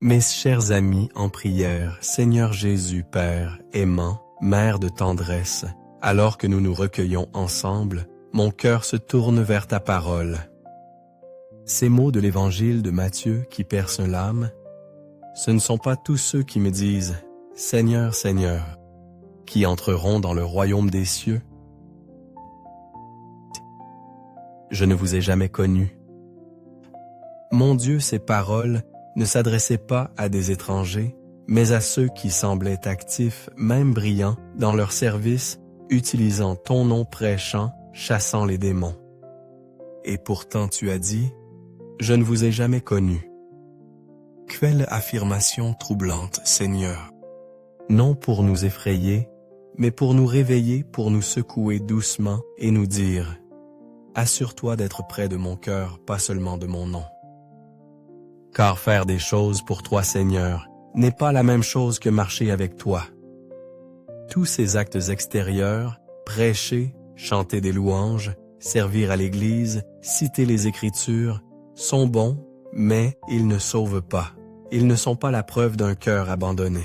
Mes chers amis en prière, Seigneur Jésus, Père, aimant, Mère de tendresse, alors que nous nous recueillons ensemble, mon cœur se tourne vers ta parole. Ces mots de l'évangile de Matthieu qui percent l'âme, ce ne sont pas tous ceux qui me disent « Seigneur, Seigneur », qui entreront dans le royaume des cieux. Je ne vous ai jamais connu. Mon Dieu, ces paroles ne s'adressaient pas à des étrangers, mais à ceux qui semblaient actifs, même brillants, dans leur service, utilisant ton nom prêchant, chassant les démons. Et pourtant tu as dit, « Je ne vous ai jamais connu ». Quelle affirmation troublante, Seigneur! Non pour nous effrayer, mais pour nous réveiller, pour nous secouer doucement et nous dire, « Assure-toi d'être près de mon cœur, pas seulement de mon nom. » Car faire des choses pour toi, Seigneur, n'est pas la même chose que marcher avec toi. Tous ces actes extérieurs, prêcher, chanter des louanges, servir à l'Église, citer les Écritures, sont bons, mais ils ne sauvent pas. Ils ne sont pas la preuve d'un cœur abandonné.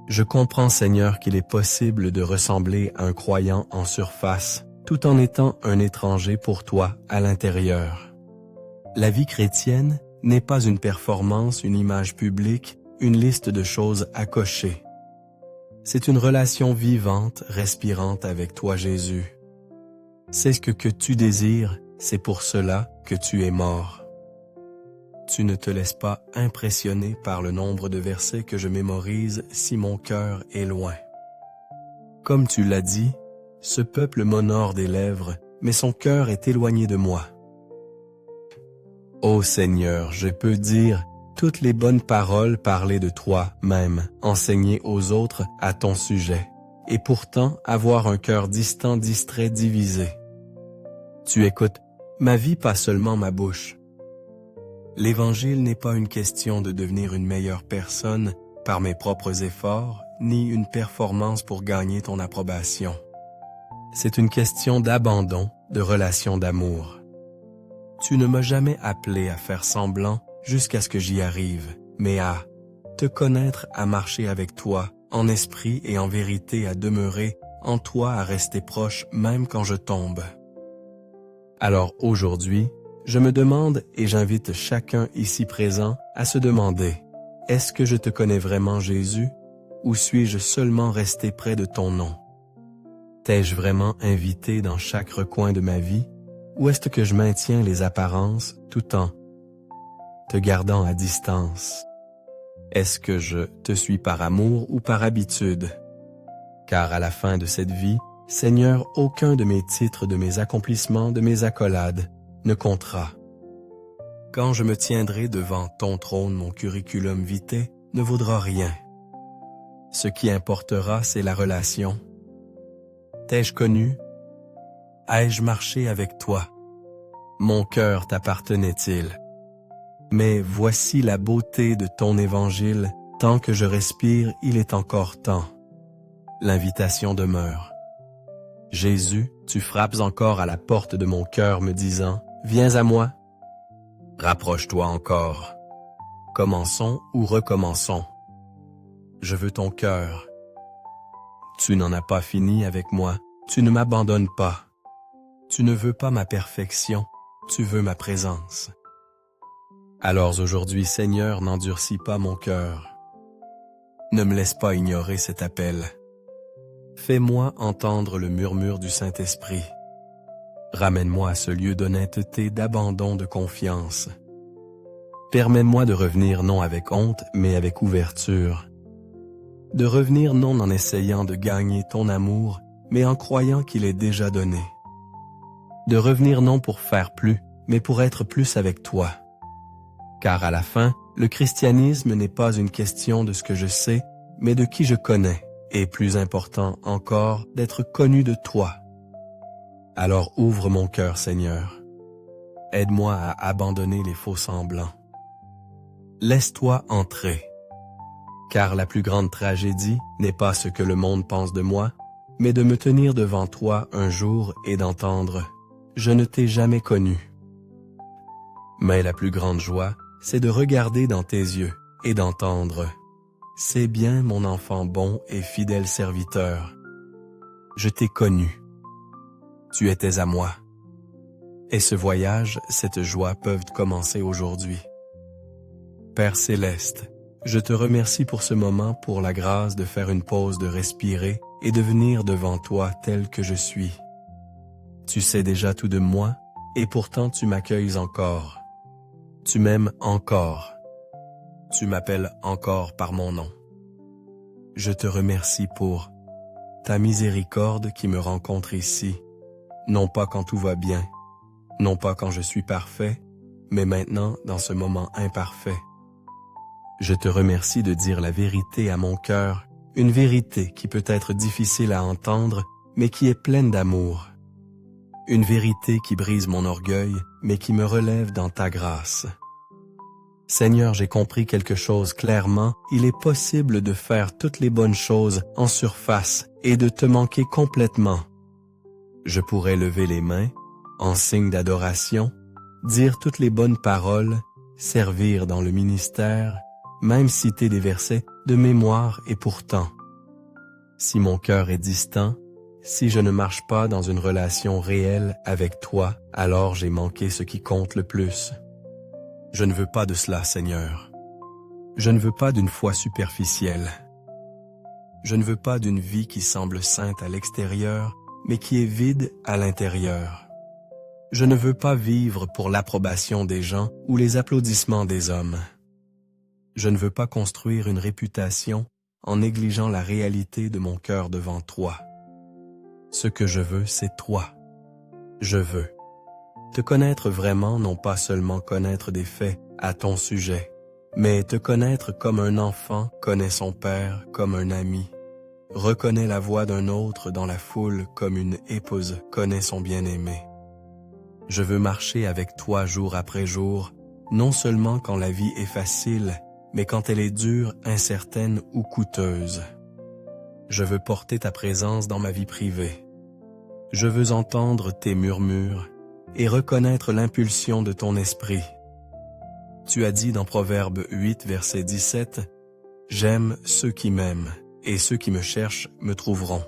Je comprends, Seigneur, qu'il est possible de ressembler à un croyant en surface, tout en étant un étranger pour toi à l'intérieur. La vie chrétienne n'est pas une performance, une image publique, une liste de choses à cocher. C'est une relation vivante, respirante avec toi, Jésus. C'est ce que tu désires, c'est pour cela que tu es mort. Tu ne te laisses pas impressionner par le nombre de versets que je mémorise si mon cœur est loin. Comme tu l'as dit, ce peuple m'honore des lèvres, mais son cœur est éloigné de moi. Ô Seigneur, je peux dire toutes les bonnes paroles parlées de toi même, enseignées aux autres à ton sujet, et pourtant avoir un cœur distant, distrait, divisé. Tu écoutes ma vie, pas seulement ma bouche. L'Évangile n'est pas une question de devenir une meilleure personne par mes propres efforts, ni une performance pour gagner ton approbation. C'est une question d'abandon, de relation d'amour. Tu ne m'as jamais appelé à faire semblant jusqu'à ce que j'y arrive, mais à te connaître, à marcher avec toi, en esprit et en vérité, à demeurer en toi, à rester proche même quand je tombe. Alors aujourd'hui, je me demande et j'invite chacun ici présent à se demander, est-ce que je te connais vraiment, Jésus, ou suis-je seulement resté près de ton nom? T'ai-je vraiment invité dans chaque recoin de ma vie? Ou est-ce que je maintiens les apparences tout en te gardant à distance? Est-ce que je te suis par amour ou par habitude? Car à la fin de cette vie, Seigneur, aucun de mes titres, de mes accomplissements, de mes accolades ne comptera. Quand je me tiendrai devant ton trône, mon curriculum vitae ne vaudra rien. Ce qui importera, c'est la relation. T'ai-je connu? Ai-je marché avec toi? Mon cœur t'appartenait-il? Mais voici la beauté de ton évangile, tant que je respire, il est encore temps. L'invitation demeure. Jésus, tu frappes encore à la porte de mon cœur me disant, « Viens à moi. » Rapproche-toi encore. Commençons ou recommençons. Je veux ton cœur. Tu n'en as pas fini avec moi, tu ne m'abandonnes pas. Tu ne veux pas ma perfection, tu veux ma présence. Alors aujourd'hui, Seigneur, n'endurcis pas mon cœur. Ne me laisse pas ignorer cet appel. Fais-moi entendre le murmure du Saint-Esprit. Ramène-moi à ce lieu d'honnêteté, d'abandon, de confiance. Permets-moi de revenir non avec honte, mais avec ouverture. De revenir non en essayant de gagner ton amour, mais en croyant qu'il est déjà donné. De revenir non pour faire plus, mais pour être plus avec toi. Car à la fin, le christianisme n'est pas une question de ce que je sais, mais de qui je connais, et plus important encore, d'être connu de toi. Alors ouvre mon cœur, Seigneur. Aide-moi à abandonner les faux semblants. Laisse-toi entrer. Car la plus grande tragédie n'est pas ce que le monde pense de moi, mais de me tenir devant toi un jour et d'entendre « Je ne t'ai jamais connu ». Mais la plus grande joie, c'est de regarder dans tes yeux et d'entendre « C'est bien mon enfant bon et fidèle serviteur. Je t'ai connu. Tu étais à moi. » Et ce voyage, cette joie peuvent commencer aujourd'hui. Père céleste, je te remercie pour ce moment, pour la grâce de faire une pause, de respirer et de venir devant toi tel que je suis. Tu sais déjà tout de moi, et pourtant tu m'accueilles encore. Tu m'aimes encore. Tu m'appelles encore par mon nom. Je te remercie pour ta miséricorde qui me rencontre ici, non pas quand tout va bien, non pas quand je suis parfait, mais maintenant dans ce moment imparfait. Je te remercie de dire la vérité à mon cœur, une vérité qui peut être difficile à entendre, mais qui est pleine d'amour. Une vérité qui brise mon orgueil, mais qui me relève dans ta grâce. Seigneur, j'ai compris quelque chose clairement, il est possible de faire toutes les bonnes choses en surface et de te manquer complètement. Je pourrais lever les mains, en signe d'adoration, dire toutes les bonnes paroles, servir dans le ministère, même citer des versets de mémoire et pourtant. Si mon cœur est distant, si je ne marche pas dans une relation réelle avec toi, alors j'ai manqué ce qui compte le plus. Je ne veux pas de cela, Seigneur. Je ne veux pas d'une foi superficielle. Je ne veux pas d'une vie qui semble sainte à l'extérieur, mais qui est vide à l'intérieur. Je ne veux pas vivre pour l'approbation des gens ou les applaudissements des hommes. Je ne veux pas construire une réputation en négligeant la réalité de mon cœur devant toi. Ce que je veux, c'est toi. Je veux te connaître vraiment, non pas seulement connaître des faits à ton sujet, mais te connaître comme un enfant connaît son père, comme un ami, reconnaît la voix d'un autre dans la foule comme une épouse connaît son bien-aimé. Je veux marcher avec toi jour après jour, non seulement quand la vie est facile, mais quand elle est dure, incertaine ou coûteuse. Je veux porter ta présence dans ma vie privée. Je veux entendre tes murmures et reconnaître l'impulsion de ton esprit. Tu as dit dans Proverbe 8, verset 17, « J'aime ceux qui m'aiment, et ceux qui me cherchent me trouveront. »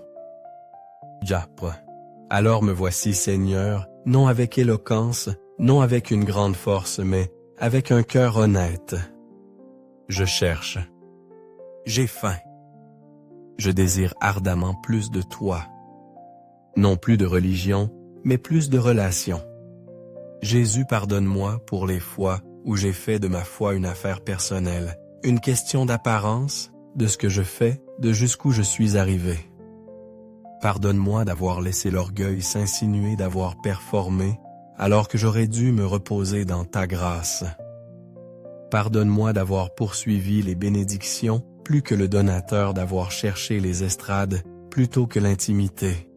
Japre. Alors me voici, Seigneur, non avec éloquence, non avec une grande force, mais avec un cœur honnête. Je cherche. J'ai faim. Je désire ardemment plus de toi. Non plus de religion, mais plus de relation. Jésus, pardonne-moi pour les fois où j'ai fait de ma foi une affaire personnelle, une question d'apparence, de ce que je fais, de jusqu'où je suis arrivé. Pardonne-moi d'avoir laissé l'orgueil s'insinuer, d'avoir performé, alors que j'aurais dû me reposer dans ta grâce. Pardonne-moi d'avoir poursuivi les bénédictions plus que le donateur, d'avoir cherché les estrades plutôt que l'intimité.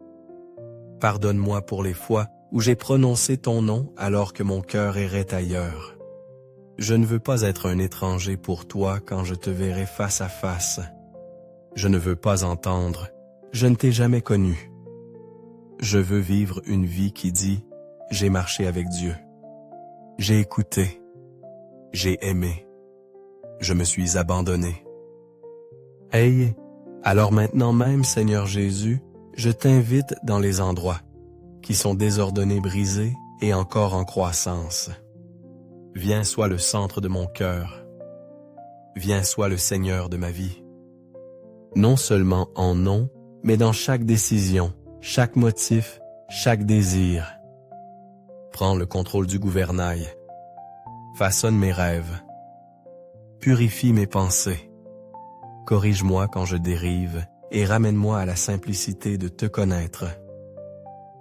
Pardonne-moi pour les fois où j'ai prononcé ton nom alors que mon cœur errait ailleurs. Je ne veux pas être un étranger pour toi quand je te verrai face à face. Je ne veux pas entendre « Je ne t'ai jamais connu ». Je veux vivre une vie qui dit « J'ai marché avec Dieu. J'ai écouté. J'ai aimé. Je me suis abandonné. » Hey, alors maintenant même, Seigneur Jésus, je t'invite dans les endroits qui sont désordonnés, brisés et encore en croissance. Viens, sois le centre de mon cœur. Viens, sois le Seigneur de ma vie. Non seulement en nom, mais dans chaque décision, chaque motif, chaque désir. Prends le contrôle du gouvernail. Façonne mes rêves. Purifie mes pensées. Corrige-moi quand je dérive et ramène-moi à la simplicité de te connaître.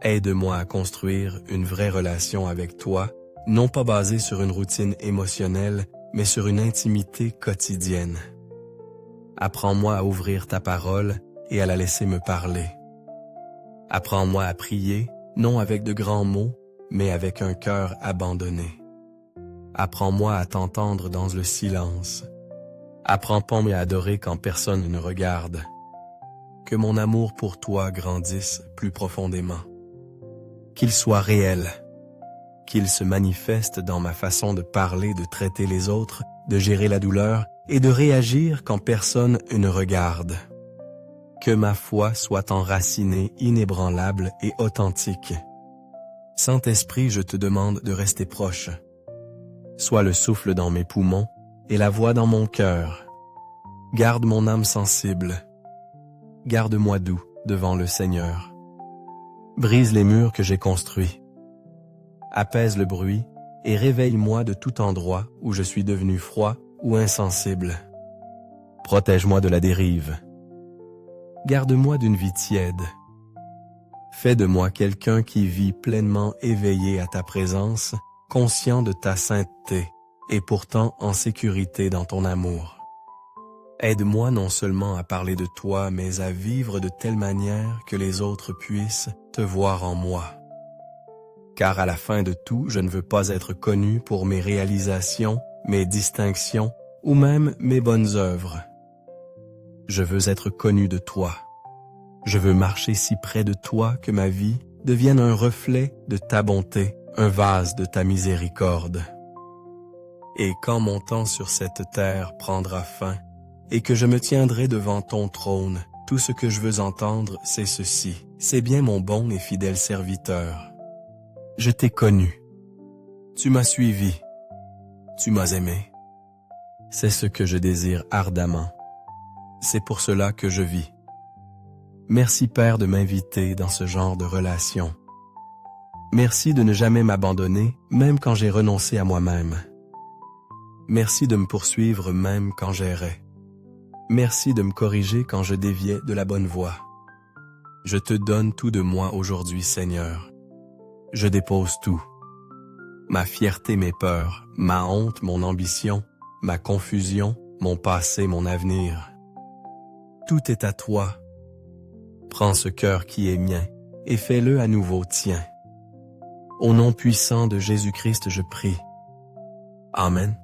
Aide-moi à construire une vraie relation avec toi, non pas basée sur une routine émotionnelle, mais sur une intimité quotidienne. Apprends-moi à ouvrir ta parole et à la laisser me parler. Apprends-moi à prier, non avec de grands mots, mais avec un cœur abandonné. Apprends-moi à t'entendre dans le silence. Apprends-moi à adorer quand personne ne regarde. Que mon amour pour toi grandisse plus profondément. Qu'il soit réel. Qu'il se manifeste dans ma façon de parler, de traiter les autres, de gérer la douleur et de réagir quand personne ne regarde. Que ma foi soit enracinée, inébranlable et authentique. Saint-Esprit, je te demande de rester proche. Sois le souffle dans mes poumons et la voix dans mon cœur. Garde mon âme sensible. Garde-moi doux devant le Seigneur. Brise les murs que j'ai construits. Apaise le bruit et réveille-moi de tout endroit où je suis devenu froid ou insensible. Protège-moi de la dérive. Garde-moi d'une vie tiède. Fais de moi quelqu'un qui vit pleinement éveillé à ta présence, conscient de ta sainteté et pourtant en sécurité dans ton amour. Aide-moi non seulement à parler de toi, mais à vivre de telle manière que les autres puissent te voir en moi. Car à la fin de tout, je ne veux pas être connu pour mes réalisations, mes distinctions ou même mes bonnes œuvres. Je veux être connu de toi. Je veux marcher si près de toi que ma vie devienne un reflet de ta bonté, un vase de ta miséricorde. Et quand mon temps sur cette terre prendra fin, et que je me tiendrai devant ton trône, tout ce que je veux entendre, c'est ceci. C'est bien mon bon et fidèle serviteur. Je t'ai connu. Tu m'as suivi. Tu m'as aimé. C'est ce que je désire ardemment. C'est pour cela que je vis. Merci Père de m'inviter dans ce genre de relation. Merci de ne jamais m'abandonner, même quand j'ai renoncé à moi-même. Merci de me poursuivre même quand j'errais. Merci de me corriger quand je déviais de la bonne voie. Je te donne tout de moi aujourd'hui, Seigneur. Je dépose tout. Ma fierté, mes peurs, ma honte, mon ambition, ma confusion, mon passé, mon avenir. Tout est à toi. Prends ce cœur qui est mien et fais-le à nouveau tien. Au nom puissant de Jésus-Christ, je prie. Amen.